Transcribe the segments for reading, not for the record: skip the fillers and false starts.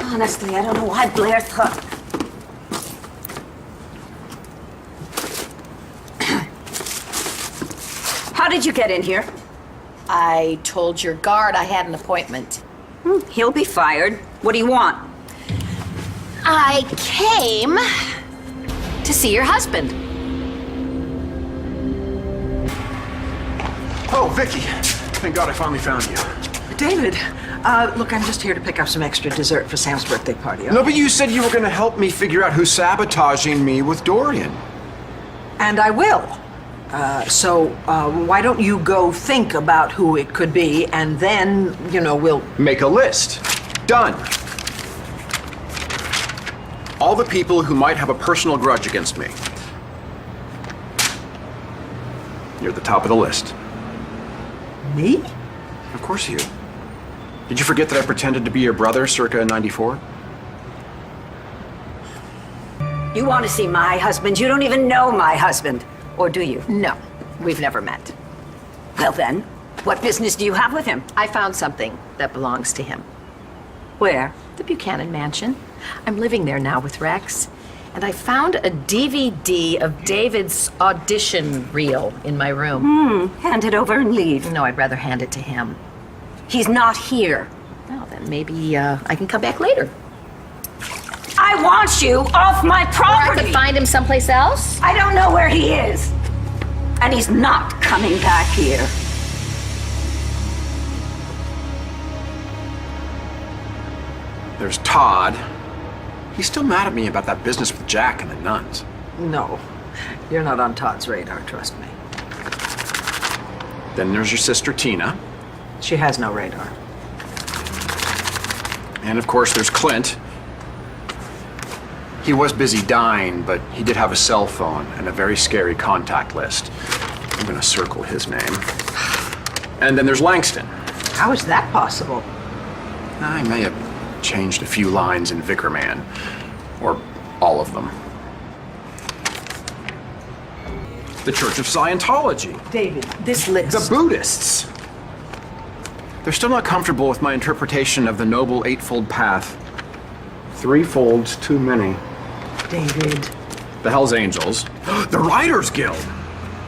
Honestly, I don't know why Blair thought... How did you get in here? I told your guard I had an appointment. He'll be fired. What do you want? I came to see your husband. Oh, Vicky. Thank God I finally found you. David, look, I'm just here to pick up some extra dessert for Sam's birthday party. Okay? No, but you said you were going to help me figure out who's sabotaging me with Dorian. And I will. So why don't you go think about who it could be, and then, we'll... Make a list. Done. All the people who might have a personal grudge against me. You're at the top of the list. Me? Of course you. Did you forget that I pretended to be your brother circa '94? You want to see my husband? You don't even know my husband. Or do you? No, we've never met. Well then, what business do you have with him? I found something that belongs to him. Where? The Buchanan Mansion. I'm living there now with Rex. And I found a DVD of David's audition reel in my room. Hand it over and leave. No, I'd rather hand it to him. He's not here. Well, then maybe I can come back later. I want you off my Or I property! could find him someplace else. I don't know where he is. And he's not coming back here. There's Todd. He's still mad at me about that business with Jack and the nuns. No, you're not on Todd's radar, trust me. Then there's your sister Tina. She has no radar. And of course there's Clint. He was busy dying, but he did have a cell phone and a very scary contact list. I'm gonna circle his name. And then there's Langston. How is that possible? I may have changed a few lines in Vickerman. Or all of them. The Church of Scientology. David, this list... The Buddhists. They're still not comfortable with my interpretation of the Noble Eightfold Path. Threefold's too many. David... The Hells Angels. The Writers Guild.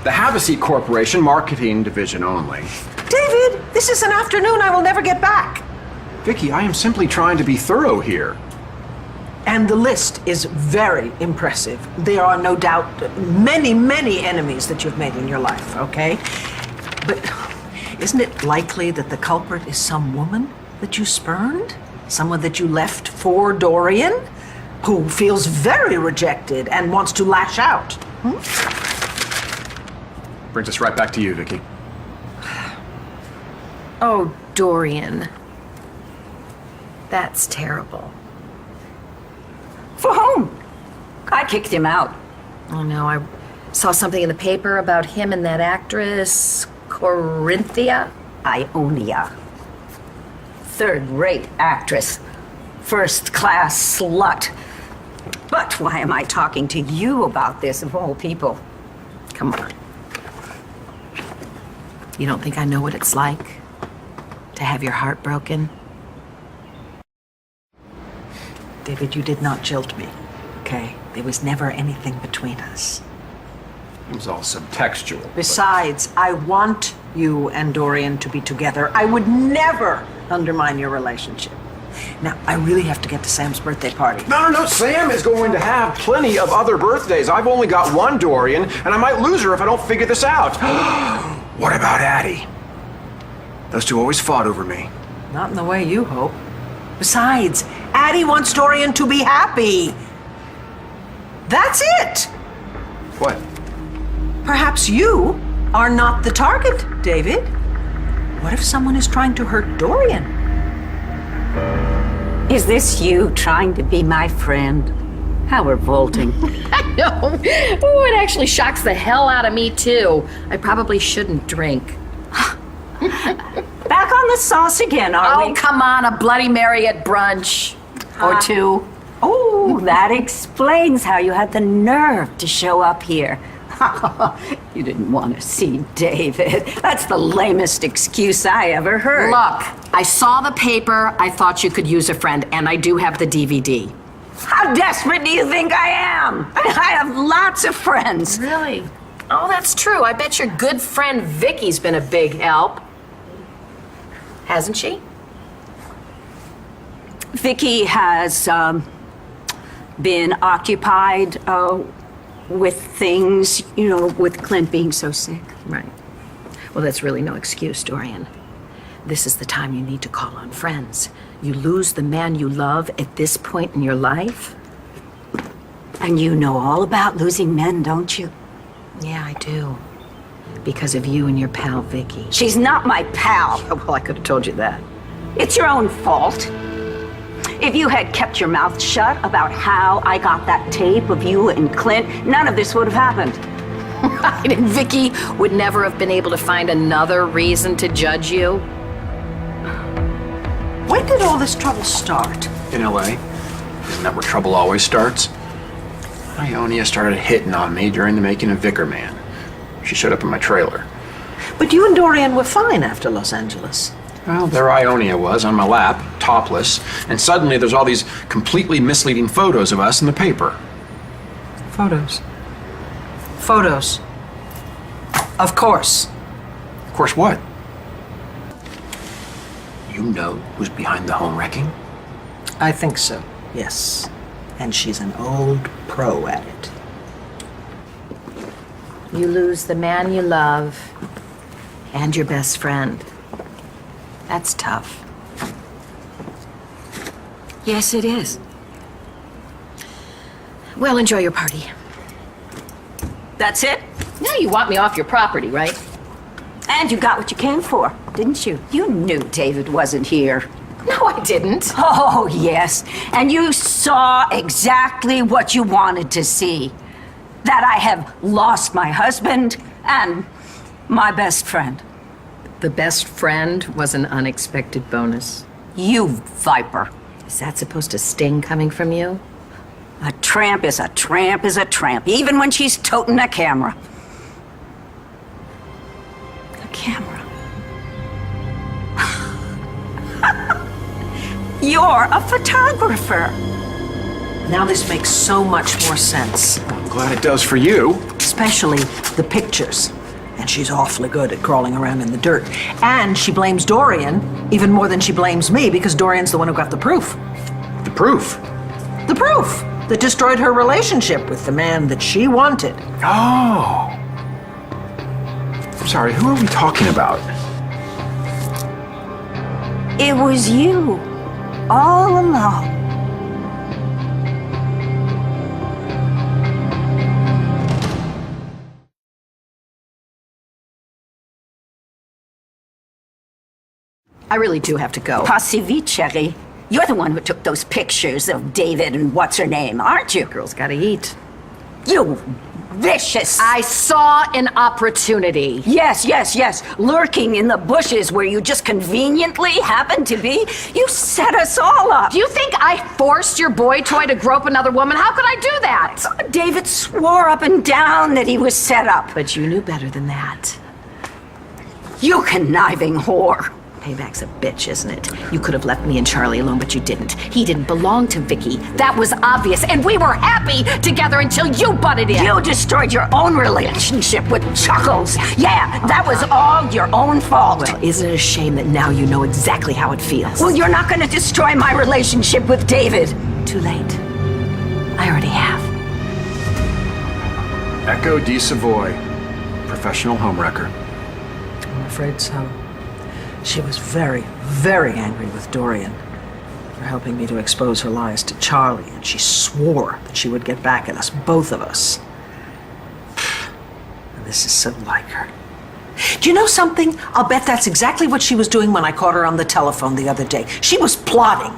The Havaseat Corporation Marketing Division only. David, this is an afternoon I will never get back. Vicky, I am simply trying to be thorough here. And the list is very impressive. There are no doubt many, many enemies that you've made in your life, okay? But isn't it likely that the culprit is some woman that you spurned? Someone that you left for Dorian? Who feels very rejected and wants to lash out? Brings us right back to you, Vicky. Oh, Dorian. That's terrible. For whom? I kicked him out. Oh no, I saw something in the paper about him and that actress, Corinthia. Ionia. Third-rate actress. First-class slut. But why am I talking to you about this, of all people? Come on. You don't think I know what it's like to have your heart broken? David, you did not jilt me, okay? There was never anything between us. It was all subtextual. Besides, I want you and Dorian to be together. I would never undermine your relationship. Now, I really have to get to Sam's birthday party. No. Sam is going to have plenty of other birthdays. I've only got one Dorian, and I might lose her if I don't figure this out. What about Addie? Those two always fought over me. Not in the way you hope. Besides, Addie wants Dorian to be happy. That's it. What? Perhaps you are not the target, David. What if someone is trying to hurt Dorian? Is this you trying to be my friend? How revolting. I know. Oh, it actually shocks the hell out of me, too. I probably shouldn't drink. Back on the sauce again, are we? Oh, come on, a Bloody Mary at brunch. Or two. Oh, that explains how you had the nerve to show up here. You didn't want to see David. That's the lamest excuse I ever heard. Look, I saw the paper. I thought you could use a friend, and I do have the DVD. How desperate do you think I am? I have lots of friends. Really? Oh, that's true. I bet your good friend Vicky's been a big help. Hasn't she? Vicky has been occupied with things, with Clint being so sick. Right. Well, that's really no excuse, Dorian. This is the time you need to call on friends. You lose the man you love at this point in your life. And you know all about losing men, don't you? Yeah, I do. Because of you and your pal, Vicky. She's not my pal. Oh, well, I could have told you that. It's your own fault. If you had kept your mouth shut about how I got that tape of you and Clint, none of this would have happened. Right, and Vicky would never have been able to find another reason to judge you. When did all this trouble start? In LA. Isn't that where trouble always starts? Ionia started hitting on me during the making of Vicar Man. She showed up in my trailer. But you and Dorian were fine after Los Angeles. Well, there Ionia was on my lap, topless, and suddenly there's all these completely misleading photos of us in the paper. Photos. Photos. Of course. Of course, what? You know who's behind the home wrecking? I think so, yes. And she's an old pro at it. You lose the man you love and your best friend. That's tough. Yes, it is. Well, enjoy your party. That's it? Now you want me off your property, right? And you got what you came for, didn't you? You knew David wasn't here. No, I didn't. Oh, yes. And you saw exactly what you wanted to see. That I have lost my husband and my best friend. The best friend was an unexpected bonus. You viper. Is that supposed to sting coming from you? A tramp is a tramp is a tramp, even when she's toting a camera. A camera. You're a photographer. Now this makes so much more sense. I'm glad it does for you. Especially the pictures. And she's awfully good at crawling around in the dirt. And she blames Dorian even more than she blames me because Dorian's the one who got the proof. The proof. The proof that destroyed her relationship with the man that she wanted. Oh. I'm sorry, who are we talking about? It was you, all along. I really do have to go. Pas si vite, chérie. You're the one who took those pictures of David and what's-her-name, aren't you? Girls gotta eat. You vicious... I saw an opportunity. Yes, yes, yes. Lurking in the bushes where you just conveniently happened to be. You set us all up. Do you think I forced your boy toy to grope another woman? How could I do that? David swore up and down that he was set up. But you knew better than that. You conniving whore. Payback's a bitch, isn't it? You could have left me and Charlie alone, but you didn't. He didn't belong to Vicky. That was obvious, and we were happy together until you butted in. You destroyed your own relationship with Chuckles. Yeah, that was all your own fault. Well, isn't it a shame that now you know exactly how it feels? Well, you're not going to destroy my relationship with David. Too late. I already have. Echo de Savoy, professional homewrecker. I'm afraid so. She was very, very angry with Dorian for helping me to expose her lies to Charlie, and she swore that she would get back at us, both of us. And this is so like her. Do you know something? I'll bet that's exactly what she was doing when I caught her on the telephone the other day. She was plotting.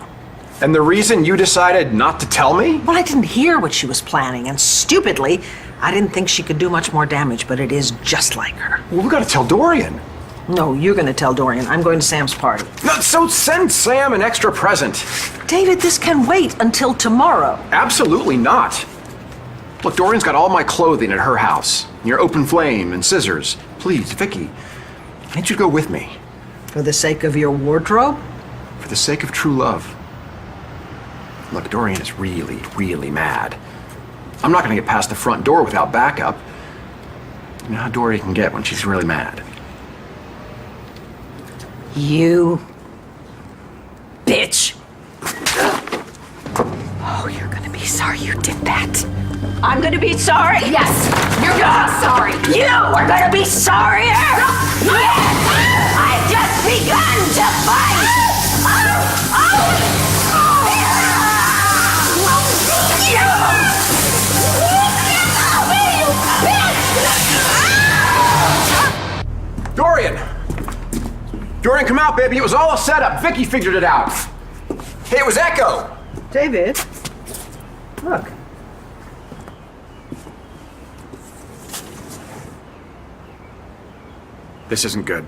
And the reason you decided not to tell me? Well, I didn't hear what she was planning, and stupidly, I didn't think she could do much more damage, but it is just like her. Well, we gotta tell Dorian. No, you're going to tell Dorian. I'm going to Sam's party. No, so send Sam an extra present. David, this can wait until tomorrow. Absolutely not. Look, Dorian's got all my clothing at her house. Your open flame and scissors. Please, Vicky, I need you to go with me. For the sake of your wardrobe? For the sake of true love. Look, Dorian is really, really mad. I'm not gonna get past the front door without backup. You know how Dorian can get when she's really mad. You bitch. Oh, you're gonna be sorry you did that. I'm gonna be sorry. Yes, you're gonna be sorry. You are gonna be sorrier. Yes, I've just begun to fight. Dorian! Dorian, come out, baby. It was all a setup. Vicky figured it out. Hey, it was Echo. David, look. This isn't good.